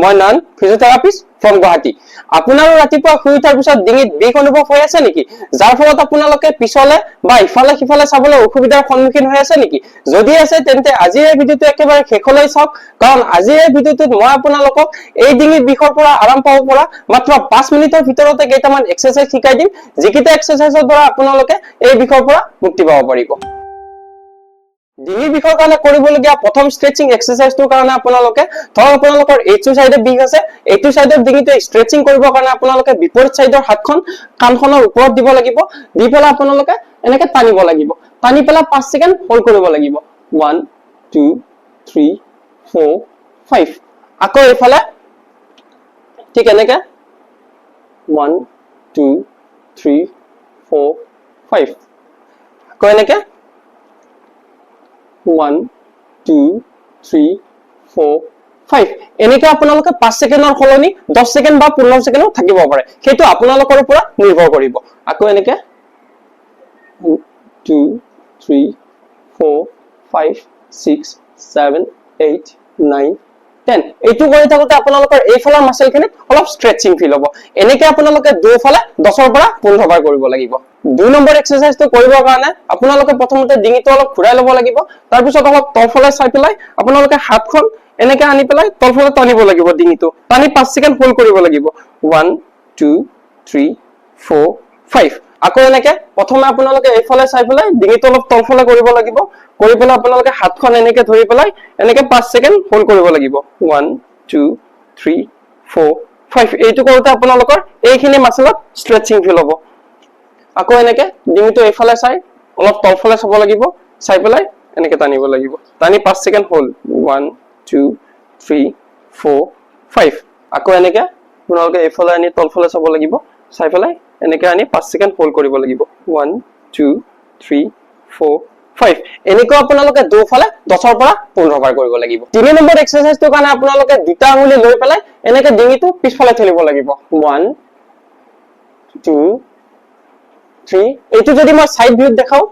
মই নান physiotherapist from Guwahati. আপোনাৰো ৰাতিপুৱা শুই উঠাৰ পিছত ডিঙিত বিষ অনুভৱ হৈ আছে নেকি, যাৰ ফলত আপোনালোকে পিছলে বা ইফালে সিফালে চাবলৈ অসুবিধাৰ সন্মুখীন হৈ আছে নেকি? যদি আছে তেন্তে আজিৰ এই ভিডিঅ'টো একেবাৰে শেষলৈ চাওক, কাৰণ আজিৰ এই ভিডিঅ'টোত মই আপোনালোকক এই ডিঙিৰ বিষৰ পৰা আৰাম পাব পৰা মাত্ৰ 5 মিনিটৰ ভিতৰতে কেইটামান এক্সাৰচাইজ শিকাই দিম, যিকেইটা এক্সাৰচাইজৰ দ্বাৰা আপোনালোকে এই বিষৰ পৰা মুক্তি পাব পাৰিব। ডিঙিৰ বিষৰ কাৰণে কৰিবলগীয়া প্ৰথম ষ্ট্ৰেচিং এক্সাৰচাইজটোৰ কাৰণে আপোনালোকে ধৰক আপোনালোকৰ এইটো চাইডে বিষ আছে, এইটো চাইডৰ ডিঙিটো ষ্ট্ৰেচিং কৰিবৰ কাৰণে আপোনালোকে বিপৰীত চাইডৰ হাতখন কাণখনৰ ওপৰত দিব লাগিব, দি পেলাই আপোনালোকে এনেকে টানিব লাগিব, টানি পেলাই 5 ছেকেণ্ড হোল্ড কৰিব লাগিব। 1 2 3 4 5। আকৌ এইফালে ঠিক এনেকে 1 2 3 4 5। আকৌ এনেকে 1 2 3 4 5। এনেকে আপোনালোকে 5 ছেকেণ্ডৰ সলনি 10 ছেকেণ্ড বা 15 ছেকেণ্ডো থাকিব পাৰে, সেইটো আপোনালোকৰ ওপৰত নিৰ্ভৰ কৰিব। আকৌ এনেকে 2 3 4 5 6 7 8 9 10। এইটো কৰি থাকোতে আপোনালোকৰ এইফালৰ মাসলখিনিত অলপ ষ্ট্ৰেচিং ফিল হ'ব। এনেকে আপোনালোকে দুফালে 10ৰ পৰা 15 বাৰ কৰিব লাগিব। 2 নম্বৰ এক্সাৰচাইজটো কৰিবৰ কাৰণে আপোনালোকে প্ৰথমতে ডিঙিটো অলপ ঘূৰাই ল'ব লাগিব, তাৰ পিছত অলপ তলফালে চাই পেলাই আপোনালোকে হাতখন এনেকে আনি পেলাই তলফালে টানিব লাগিব, ডিঙিটো টানি 5 ছেকেণ্ড হোল্ড কৰিব লাগিব। 1 2 3 4 5। আকৌ এনেকে প্ৰথমে আপোনালোকে এইফালে চাই পেলাই ডিঙিটো অলপ তলফালে কৰিব লাগিব, কৰি পেলাই আপোনালোকে হাতখন এনেকে ধৰি পেলাই এনেকে 5 ছেকেণ্ড হোল্ড কৰিব লাগিব। 1 2 3 4 5। এইটো কৰোতে আপোনালোকৰ এইখিনি মাসলত ষ্ট্ৰেচিং ফিল হ'ব। আকৌ এনেকে ডিঙিটো এইফালে চাই অলপ তলফালে চাব লাগিব, চাই পেলাই এনেকে টানিব লাগিব, টানি 5 ছেকেণ্ড হোল্ড। 1 2 3 4 5। আকৌ এনেকে আপোনালোকে এইফালে আনি তলফালে চাব লাগিব, চাই পেলাই এনেকে আনি 5 ছেকেণ্ড হোল্ড কৰিব লাগিব। 1 2 3 4 5। এনেকৈ আপোনালোকে দুফালে 10ৰ পৰা 15 বাৰ কৰিব লাগিব। 3 নম্বৰ এক্সাৰচাইজটোৰ কাৰণে আপোনালোকে দুটা আঙুলি লৈ পেলাই এনেকে ডিঙিটো পিছফালে ঠেলিব লাগিব। 1 2 3। এইটো যদি মই সাইড ভিউত দেখাও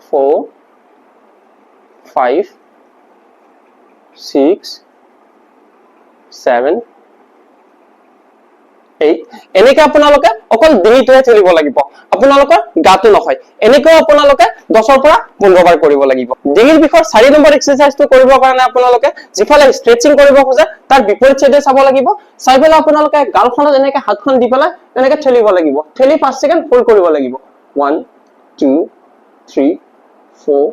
4 5 6 7 8। এনেকে আপোনালোকে অকল ডিঙিটোহে ঠেলিব লাগিব, আপোনালোকৰ গাটো নহয়। এনেকৈ আপোনালোকে 10ৰ পৰা 15 বাৰ কৰিব লাগিব। ডিঙিৰ বিষৰ 4 নম্বৰ এক্সাৰচাইজটো কৰিবৰ কাৰণে আপোনালোকে যিফালে ষ্ট্ৰেচিং কৰিব খোজে তাৰ বিপৰীত চাইডে চাব লাগিব, চাই পেলাই আপোনালোকে গালখনত এনেকে হাতখন দি পেলাই এনেকে ঠেলিব লাগিব, ঠেলি 5 ছেকেণ্ড হোল্ড কৰিব লাগিব। 1 2 3 4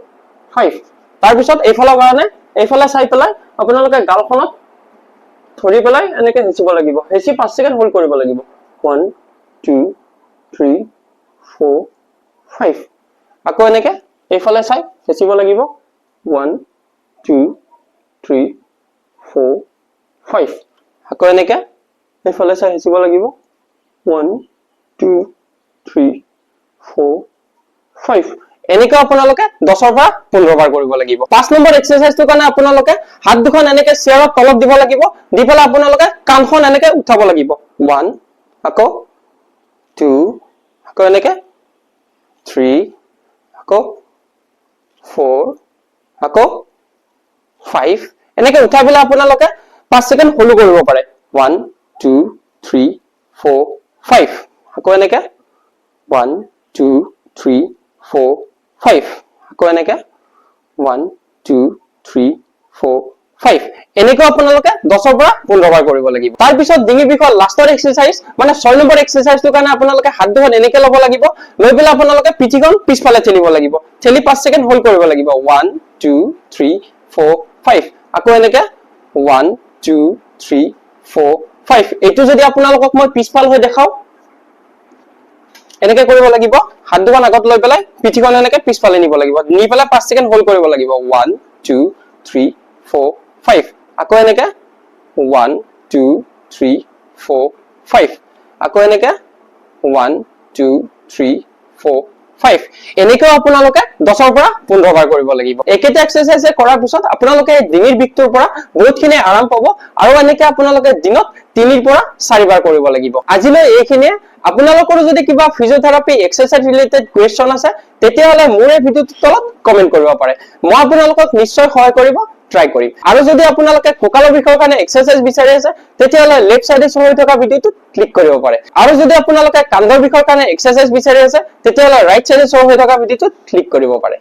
5। তাৰ পিছত এইফালৰ কাৰণে এইফালে চাই পেলাই আপোনালোকে গালখনত ধৰি পেলাই এনেকে হেঁচিব লাগিব, হেঁচি 5 ছেকেণ্ড হোল্ড কৰিব লাগিব। 1 2 3 4 5। আকৌ এনেকে এইফালে চাই হেঁচিব লাগিব। 1 2 3 4 5। আকৌ এনেকে এইফালে চাই হেঁচিব লাগিব। 1 2 3 4 5। এনেকৈ আপোনালোকে 10ৰ পৰা 15 বাৰ কৰিব লাগিব। 5 নম্বৰ এক্সাৰচাইজটোৰ কাৰণে আপোনালোকে হাত দুখন এনেকে চেয়াৰত তলত দিব লাগিব, দি পেলাই আপোনালোকে কাণখন এনেকে উঠাব লাগিব। 1 আকৌ 2 আকৌ এনেকে 3 আকৌ 4 আকৌ 5। এনেকে উঠাই পেলাই আপোনালোকে 5 ছেকেণ্ড হোল্ড কৰিব পাৰে। 1 2 3 4 5। আকৌ এনেকে 1 2 3 4 5। আকৌ এনেকে 1 2 3 4 5। এনেকৈ আপোনালোকে 10ৰ পৰা 15 বাৰ কৰিব লাগিব। তাৰ পিছত ডিঙিৰ বিষৰ লাষ্টৰ এক্সাৰচাইজ মানে 6 নম্বৰ এক্সাৰচাইজটোৰ কাৰণে আপোনালোকে হাত দুখন এনেকে ল'ব লাগিব, লৈ পেলাই আপোনালোকে পিঠিখন পিছফালে ঠেলিব লাগিব, ঠেলি 5 ছেকেণ্ড হোল্ড কৰিব লাগিব। 1 2 3 4 5। আকৌ এনেকে 1 2 3 4 5। এইটো যদি আপোনালোকক মই পিছফাল হৈ দেখাও এনেকে কৰিব লাগিব, হাত দুখন আগত লৈ পেলাই পিঠিখন এনেকে পিছফালে নিব লাগিব, নি পেলাই 5 ছেকেণ্ড হোল্ড কৰিব লাগিব। 1 2 3 4 5। আকৌ এনেকে 1 2 3 4 5। আকৌ এনেকে 1 2 3 4 5। এনেকৈ আপোনালোকে 10ৰ পৰা 15 বাৰ কৰিব লাগিব। একেটা এক্সাৰচাইজ কৰাৰ পিছত আপোনালোকে ডিঙিৰ বিষটোৰ পৰা বহুতখিনি আৰাম পাব, আৰু এনেকে আপোনালোকে দিনত 3ৰ পৰা 4 বাৰ কৰিব লাগিব। আজিলৈ এইখিনিয়ে। আপোনালোকৰ যদি কিবা ফিজিঅথেৰাপি এক্সাৰচাইজ ৰিলেটেড কোৱেশ্চন আছে তেতিয়াহ'লে মোৰ এই ভিডিঅ'টোৰ তলত কমেন্ট কৰিব পাৰে, মই আপোনালোকক নিশ্চয় সহায় কৰিব ট্ৰাই কৰিম আৰু যদি আপোনালোকে কঁকালৰ বিষৰ কাৰণে এক্সাৰসাইজ বিচাৰি আছে তেতিয়াহলে লেফট সাইডে শো হৈ থকা ভিডিওটো ক্লিক কৰিব পাৰে আৰু যদি আপোনালোকে কান্ধৰ বিষৰ কাৰণে এক্সাৰসাইজ বিচাৰি আছে তেতিয়াহলে ৰাইট সাইডে শো হৈ থকা ভিডিওটো ক্লিক কৰিব পাৰে